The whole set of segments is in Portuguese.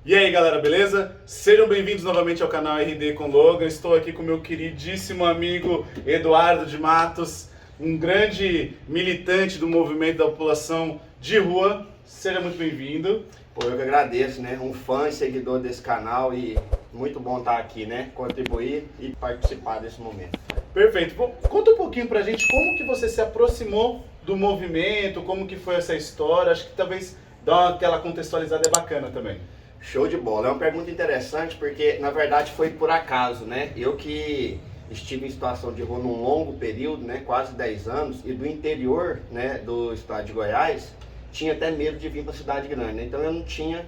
E aí galera, beleza? Sejam bem-vindos novamente ao canal RD com Logan. Estou aqui com meu queridíssimo amigo Eduardo de Matos, um grande militante do movimento da população de rua. Seja muito bem-vindo. Pô, eu que agradeço, né? Um fã e seguidor desse canal e muito bom estar aqui, né? Contribuir e participar desse momento. Perfeito. Bom, conta um pouquinho pra gente como que você se aproximou do movimento, como que foi essa história. Acho que talvez dar aquela contextualizada é bacana também. Show de bola. É uma pergunta interessante porque, na verdade, foi por acaso, né? Eu que estive em situação de rua num longo período, né? Quase 10 anos, e do interior, né? Do estado de Goiás, tinha até medo de vir para a cidade grande, né? Então eu não tinha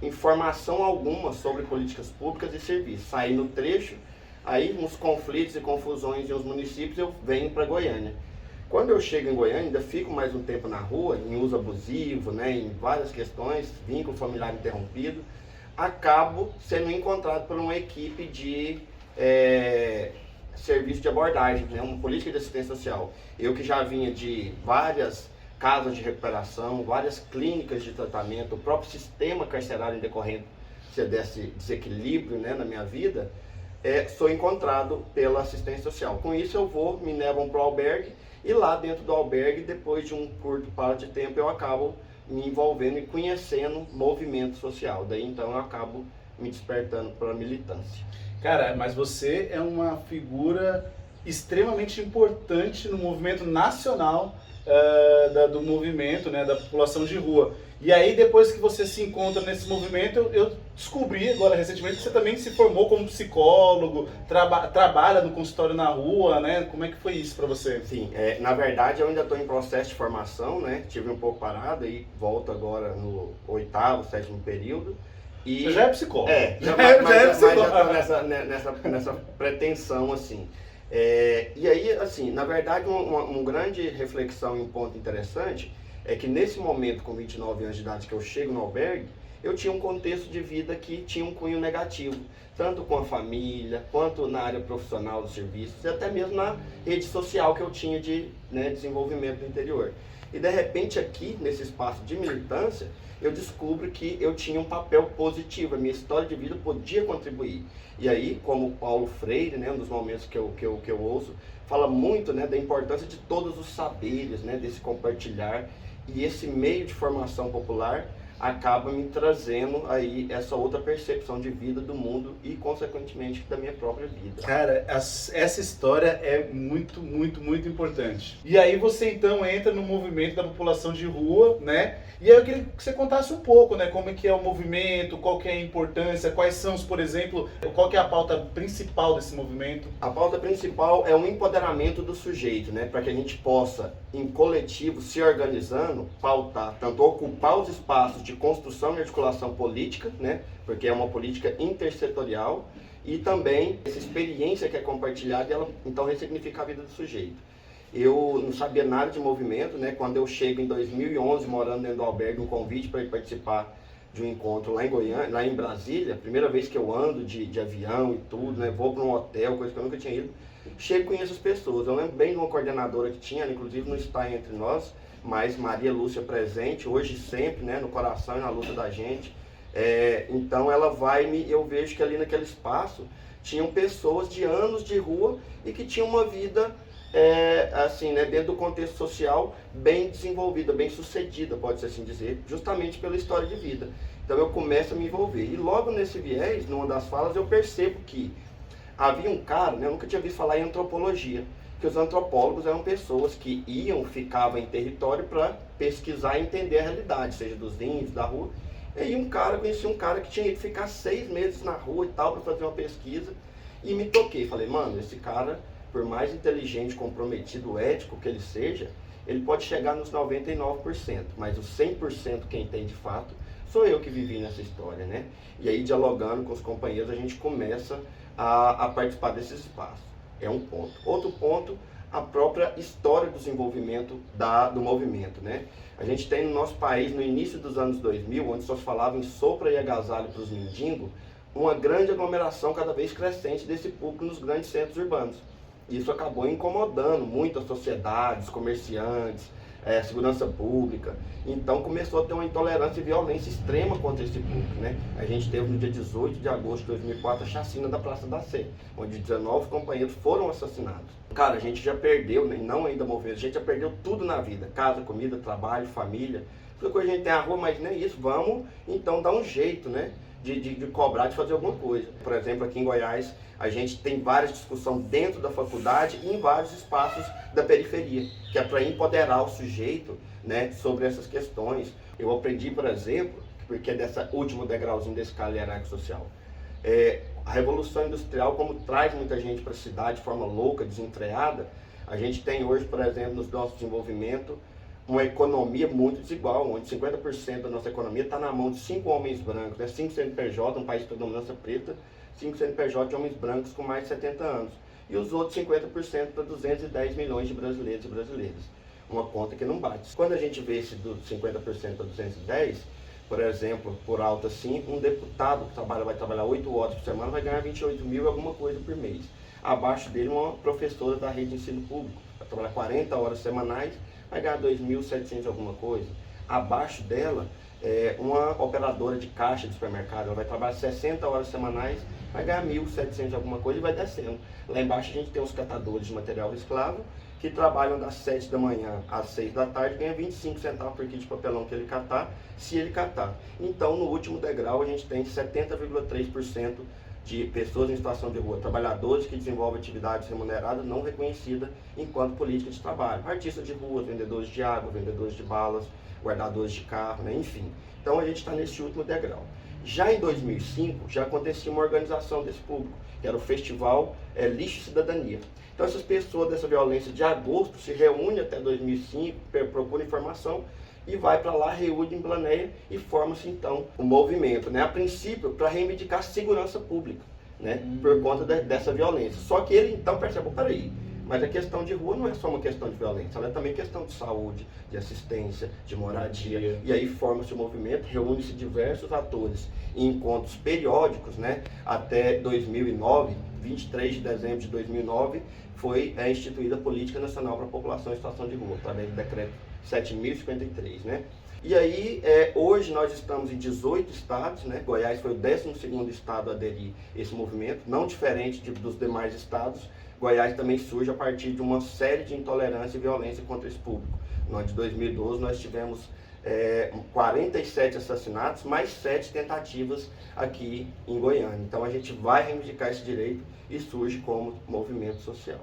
informação alguma sobre políticas públicas e serviços. Saí no trecho, aí nos conflitos e confusões em uns municípios eu venho para Goiânia. Quando eu chego em Goiânia, ainda fico mais um tempo na rua, em uso abusivo, né, em várias questões, vínculo familiar interrompido, acabo sendo encontrado por uma equipe de serviço de abordagem, né, uma política de assistência social. Eu que já vinha de várias casas de recuperação, várias clínicas de tratamento, o próprio sistema carcerário em decorrência desse desequilíbrio, né, na minha vida, sou encontrado pela assistência social. Com isso me levam para o albergue, e lá dentro do albergue, depois de um curto período de tempo, eu acabo me envolvendo e conhecendo movimento social. Daí então eu acabo me despertando para a militância. Cara, mas você é uma figura extremamente importante no movimento nacional do movimento, né, da população de rua. E aí, depois que você se encontra nesse movimento, eu descobri agora recentemente que você também se formou como psicólogo, trabalha no consultório na rua, né? Como é que foi isso para você? Sim, na verdade eu ainda estou em processo de formação, né? Tive um pouco parado e volto agora no 8º, 7º período. E você já é psicólogo. Mas já estou nessa pretensão, assim. E aí, assim, na verdade, uma grande reflexão e um ponto interessante é que nesse momento, com 29 anos de idade, que eu chego no albergue, eu tinha um contexto de vida que tinha um cunho negativo, tanto com a família, quanto na área profissional dos serviços, e até mesmo na rede social que eu tinha de desenvolvimento do interior. E de repente aqui, nesse espaço de militância, eu descubro que eu tinha um papel positivo, a minha história de vida podia contribuir. E aí, como Paulo Freire, né, um dos momentos que eu ouço, fala muito, né, da importância de todos os saberes, né, desse compartilhar, e esse meio de formação popular acaba me trazendo aí essa outra percepção de vida do mundo e, consequentemente, da minha própria vida. Cara, essa história é muito, muito, muito importante. E aí você então entra no movimento da população de rua, né? E aí eu queria que você contasse um pouco, né? Como é que é o movimento, qual que é a importância, quais são os, por exemplo, qual que é a pauta principal desse movimento? A pauta principal é o empoderamento do sujeito, né? Para que a gente possa, em coletivo, se organizando, pautar, tanto ocupar os espaços de construção e articulação política, né? Porque é uma política intersetorial, e também essa experiência que é compartilhada, ela então ressignifica a vida do sujeito. Eu não sabia nada de movimento, né? Quando eu chego em 2011, morando dentro do albergue, um convite para ir participar de um encontro lá em Goiânia, lá em Brasília, primeira vez que eu ando de avião e tudo, né? Vou para um hotel, coisa que eu nunca tinha ido. Chego e conheço as pessoas. Eu lembro bem de uma coordenadora que tinha, ela inclusive não está entre nós, mas Maria Lúcia presente, hoje e sempre, né? No coração e na luta da gente. Então ela eu vejo que ali naquele espaço tinham pessoas de anos de rua e que tinham uma vida assim, né, dentro do contexto social bem desenvolvida, bem sucedida, pode-se assim dizer, justamente pela história de vida. Então eu começo a me envolver. E logo nesse viés, numa das falas, eu percebo que havia um cara, né, eu nunca tinha ouvido falar em antropologia, que os antropólogos eram pessoas que ficavam em território para pesquisar e entender a realidade, seja dos índios, da rua. E aí conheci um cara que tinha ido ficar 6 meses na rua e tal, para fazer uma pesquisa, e me toquei. Falei, mano, esse cara, por mais inteligente, comprometido, ético que ele seja, ele pode chegar nos 99%, mas os 100% quem tem de fato, sou eu que vivi nessa história, né? E aí, dialogando com os companheiros, a gente começa a participar desses espaços. É um ponto. Outro ponto, a própria história do desenvolvimento do movimento, né? A gente tem no nosso país, no início dos anos 2000, onde só falavam em sopra e agasalho para os mendigos, uma grande aglomeração cada vez crescente desse público nos grandes centros urbanos. Isso acabou incomodando muito a sociedade, os comerciantes, segurança pública. Então começou a ter uma intolerância e violência extrema contra esse público, né? A gente teve no dia 18 de agosto de 2004 a chacina da Praça da Sé, onde 19 companheiros foram assassinados. Cara, a gente já perdeu, né? Não ainda movimento, a gente já perdeu tudo na vida: casa, comida, trabalho, família. Porque hoje a gente tem a rua, mas nem isso. Vamos então dar um jeito, né? De cobrar, de fazer alguma coisa. Por exemplo, aqui em Goiás, a gente tem várias discussões dentro da faculdade e em vários espaços da periferia, que é para empoderar o sujeito, né, sobre essas questões. Eu aprendi, por exemplo, porque é dessa último degrauzinho da escala hierárquica social, a Revolução Industrial, como traz muita gente para a cidade de forma louca, desenfreada, a gente tem hoje, por exemplo, no nosso desenvolvimento, uma economia muito desigual, onde 50% da nossa economia está na mão de 5 homens brancos, né? 5 CNPJ, um país de predominância preta, 5 CNPJ de homens brancos com mais de 70 anos. E os outros 50% para 210 milhões de brasileiros e brasileiras. Uma conta que não bate. Quando a gente vê esse do 50% para 210, por exemplo, por alto assim, um deputado que vai trabalhar 8 horas por semana vai ganhar 28 mil e alguma coisa por mês. Abaixo dele, uma professora da rede de ensino público, vai trabalhar 40 horas semanais, vai ganhar 2.700 alguma coisa. Abaixo dela, uma operadora de caixa de supermercado, ela vai trabalhar 60 horas semanais, vai ganhar 1.700 alguma coisa e vai descendo. Lá embaixo a gente tem os catadores de material escravo, que trabalham das 7 da manhã às 6 da tarde, ganha 25 centavos por quilo de papelão que ele catar, se ele catar. Então, no último degrau, a gente tem 70,3% de pessoas em situação de rua, trabalhadores que desenvolvem atividades remuneradas não reconhecidas enquanto política de trabalho. Artistas de rua, vendedores de água, vendedores de balas, guardadores de carro, né? Enfim. Então a gente está nesse último degrau. Já em 2005, já acontecia uma organização desse público, que era o Festival Lixo e Cidadania. Então essas pessoas dessa violência de agosto se reúnem até 2005, procuram informação, e vai para lá, reúne em planeia e forma-se então um movimento, né? A princípio para reivindicar segurança pública, né? Por conta dessa violência. Só que ele então percebe, peraí, mas a questão de rua não é só uma questão de violência, ela é também questão de saúde, de assistência, de moradia. E aí forma-se o movimento, reúne-se diversos atores em encontros periódicos, né? Até 2009, 23 de dezembro de 2009, foi instituída a Política Nacional para a População em Situação de Rua, através do decreto 7.053, né? E aí, hoje nós estamos em 18 estados, né? Goiás foi o 12º estado a aderir a esse movimento, não diferente dos demais estados. Goiás também surge a partir de uma série de intolerância e violência contra esse público. No ano de 2012 nós tivemos 47 assassinatos, mais 7 tentativas aqui em Goiânia. Então a gente vai reivindicar esse direito e surge como movimento social.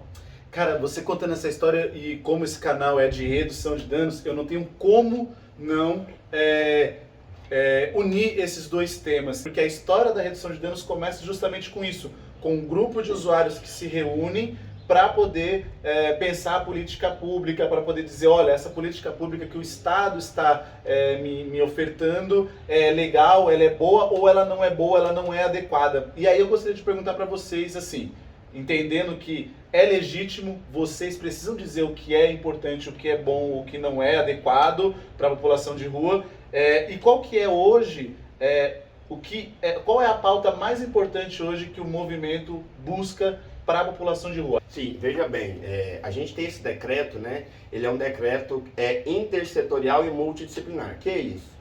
Cara, você contando essa história e como esse canal é de redução de danos, eu não tenho como não unir esses dois temas. Porque a história da redução de danos começa justamente com isso, com um grupo de usuários que se reúnem para poder pensar a política pública, para poder dizer, olha, essa política pública que o Estado está me ofertando é legal, ela é boa, ou ela não é boa, ela não é adequada. E aí eu gostaria de perguntar para vocês, assim, entendendo que é legítimo, vocês precisam dizer o que é importante, o que é bom, o que não é adequado para a população de rua, e qual que é hoje, qual é a pauta mais importante hoje que o movimento busca para a população de rua? Sim, veja bem, a gente tem esse decreto, né? Ele é um decreto intersetorial e multidisciplinar. Que é isso?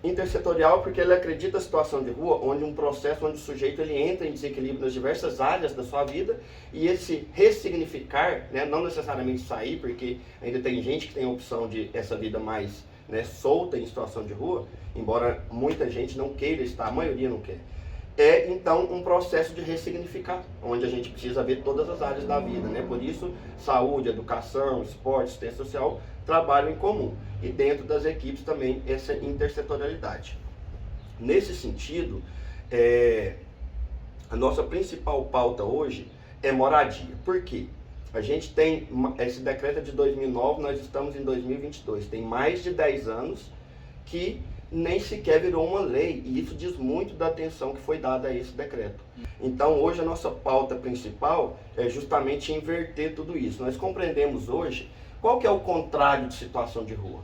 Intersetorial porque ele acredita a situação de rua, onde um processo onde o sujeito ele entra em desequilíbrio nas diversas áreas da sua vida, e esse ressignificar, né, não necessariamente sair, porque ainda tem gente que tem a opção de essa vida mais, né, solta em situação de rua, embora muita gente não queira estar, a maioria não quer. Então um processo de ressignificar, onde a gente precisa ver todas as áreas da vida, né? Por isso, saúde, educação, esporte, assistência social trabalham em comum. E dentro das equipes também essa intersetorialidade. Nesse sentido, a nossa principal pauta hoje é moradia. Por quê? A gente tem, esse decreto é de 2009, nós estamos em 2022, tem mais de 10 anos que nem sequer virou uma lei, e isso diz muito da atenção que foi dada a esse decreto. Então hoje a nossa pauta principal é justamente inverter tudo isso. Nós compreendemos hoje qual que é o contrário de situação de rua.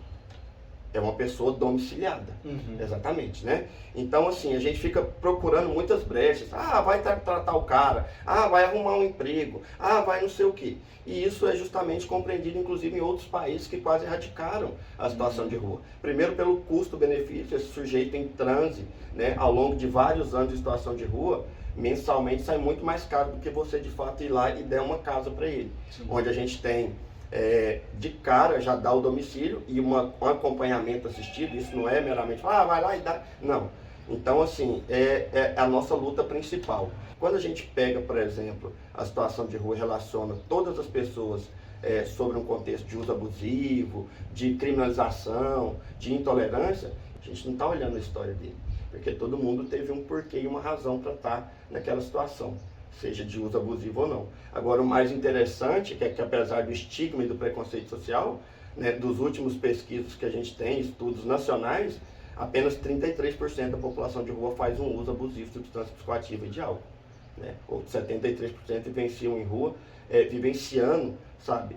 É uma pessoa domiciliada, Uhum. exatamente, né? Então, assim, a gente fica procurando muitas brechas. Ah, vai tratar o cara. Ah, vai arrumar um emprego. Ah, vai não sei o quê. E isso é justamente compreendido, inclusive, em outros países que quase erradicaram a situação de rua. Primeiro, pelo custo-benefício. Esse sujeito em transe, né, ao longo de vários anos de situação de rua, mensalmente sai muito mais caro do que você, de fato, ir lá e der uma casa para ele. Sim. Onde a gente tem... de cara já dá o domicílio e um acompanhamento assistido. Isso não é meramente vai lá e dá, não. Então, assim, é a nossa luta principal. Quando a gente pega, por exemplo, a situação de rua e relaciona todas as pessoas sobre um contexto de uso abusivo, de criminalização, de intolerância, a gente não está olhando a história dele, porque todo mundo teve um porquê e uma razão para estar naquela situação, seja de uso abusivo ou não. Agora, o mais interessante é que apesar do estigma e do preconceito social, né, dos últimos pesquisas que a gente tem, estudos nacionais, apenas 33% da população de rua faz um uso abusivo de substância psicoativa e de álcool. Né? Outros 73% vivenciam em rua, vivenciando, sabe,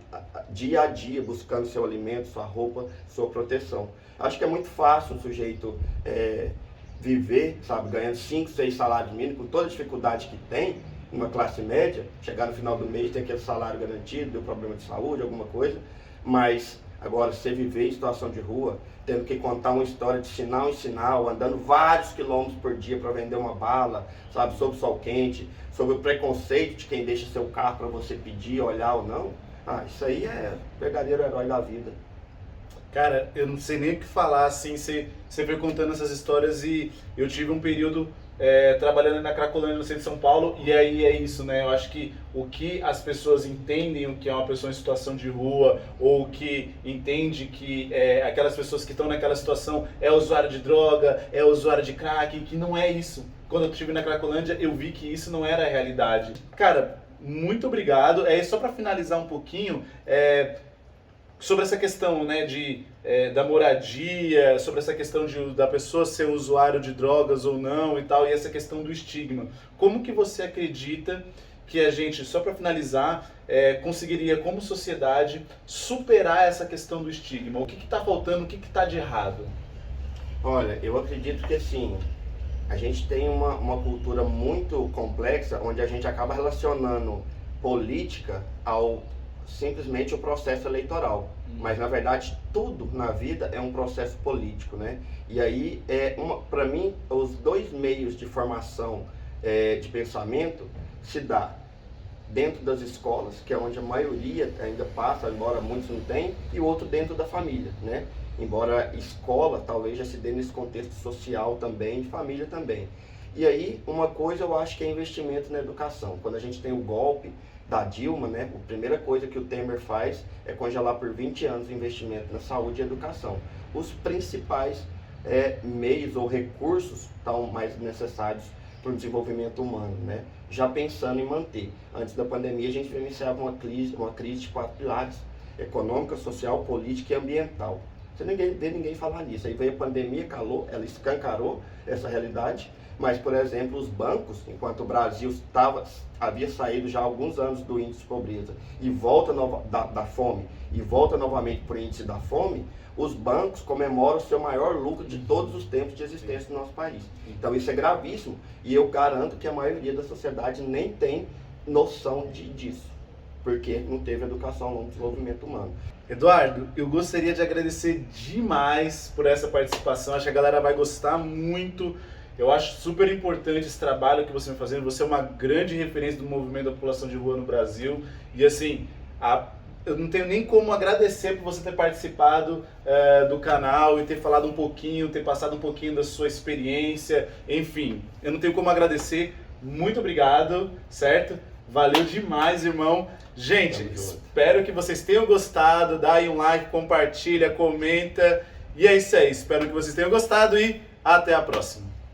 dia a dia, buscando seu alimento, sua roupa, sua proteção. Acho que é muito fácil um sujeito viver, sabe, ganhando 5, 6 salários mínimos, com toda a dificuldade que tem, uma classe média, chegar no final do mês, ter aquele salário garantido, deu problema de saúde, alguma coisa, mas agora você viver em situação de rua, tendo que contar uma história de sinal em sinal, andando vários quilômetros por dia para vender uma bala, sabe, sob o sol quente, sobre o preconceito de quem deixa seu carro para você pedir, olhar ou não, isso aí é verdadeiro herói da vida. Cara, eu não sei nem o que falar, assim, você foi contando essas histórias e eu tive um período trabalhando na Cracolândia, no centro de São Paulo, e aí é isso, né? Eu acho que o que as pessoas entendem o que é uma pessoa em situação de rua, ou que entende que aquelas pessoas que estão naquela situação é usuário de droga, é usuário de crack, que não é isso. Quando eu estive na Cracolândia, eu vi que isso não era a realidade. Cara, muito obrigado. Só para finalizar um pouquinho, sobre essa questão, né, da moradia, sobre essa questão da pessoa ser usuário de drogas ou não e tal, e essa questão do estigma. Como que você acredita que a gente, só para finalizar, conseguiria, como sociedade, superar essa questão do estigma? O que está faltando, o que está de errado? Olha, eu acredito que assim, a gente tem uma cultura muito complexa, onde a gente acaba relacionando política ao simplesmente o processo eleitoral, mas na verdade tudo na vida é um processo político, né? E aí, para mim, os dois meios de formação de pensamento se dá dentro das escolas, que é onde a maioria ainda passa, embora muitos não tenham, e o outro dentro da família, né? Embora escola talvez já se dê nesse contexto social também, de família também. E aí, uma coisa eu acho que é investimento na educação. Quando a gente tem o golpe da Dilma, né, a primeira coisa que o Temer faz é congelar por 20 anos o investimento na saúde e educação. Os principais meios ou recursos estão mais necessários para o desenvolvimento humano, né? Já pensando em manter. Antes da pandemia a gente vivenciava uma crise de 4 pilares: econômica, social, política e ambiental. Você não vê ninguém falar nisso. Aí veio a pandemia, ela escancarou essa realidade. Mas, por exemplo, os bancos, enquanto o Brasil havia saído já há alguns anos do índice de pobreza e volta da fome, e volta novamente para o índice da fome, os bancos comemoram o seu maior lucro de todos os tempos de existência do nosso país. Então isso é gravíssimo, e eu garanto que a maioria da sociedade nem tem noção disso, porque não teve educação ao longo do desenvolvimento humano. Eduardo, eu gostaria de agradecer demais por essa participação, acho que a galera vai gostar muito. Eu acho super importante esse trabalho que você vem fazendo. Você é uma grande referência do movimento da população de rua no Brasil. E assim, eu não tenho nem como agradecer por você ter participado do canal e ter falado um pouquinho, ter passado um pouquinho da sua experiência. Enfim, eu não tenho como agradecer. Muito obrigado, certo? Valeu demais, irmão. Gente, espero que vocês tenham gostado. Dá aí um like, compartilha, comenta. E é isso aí. Espero que vocês tenham gostado e até a próxima.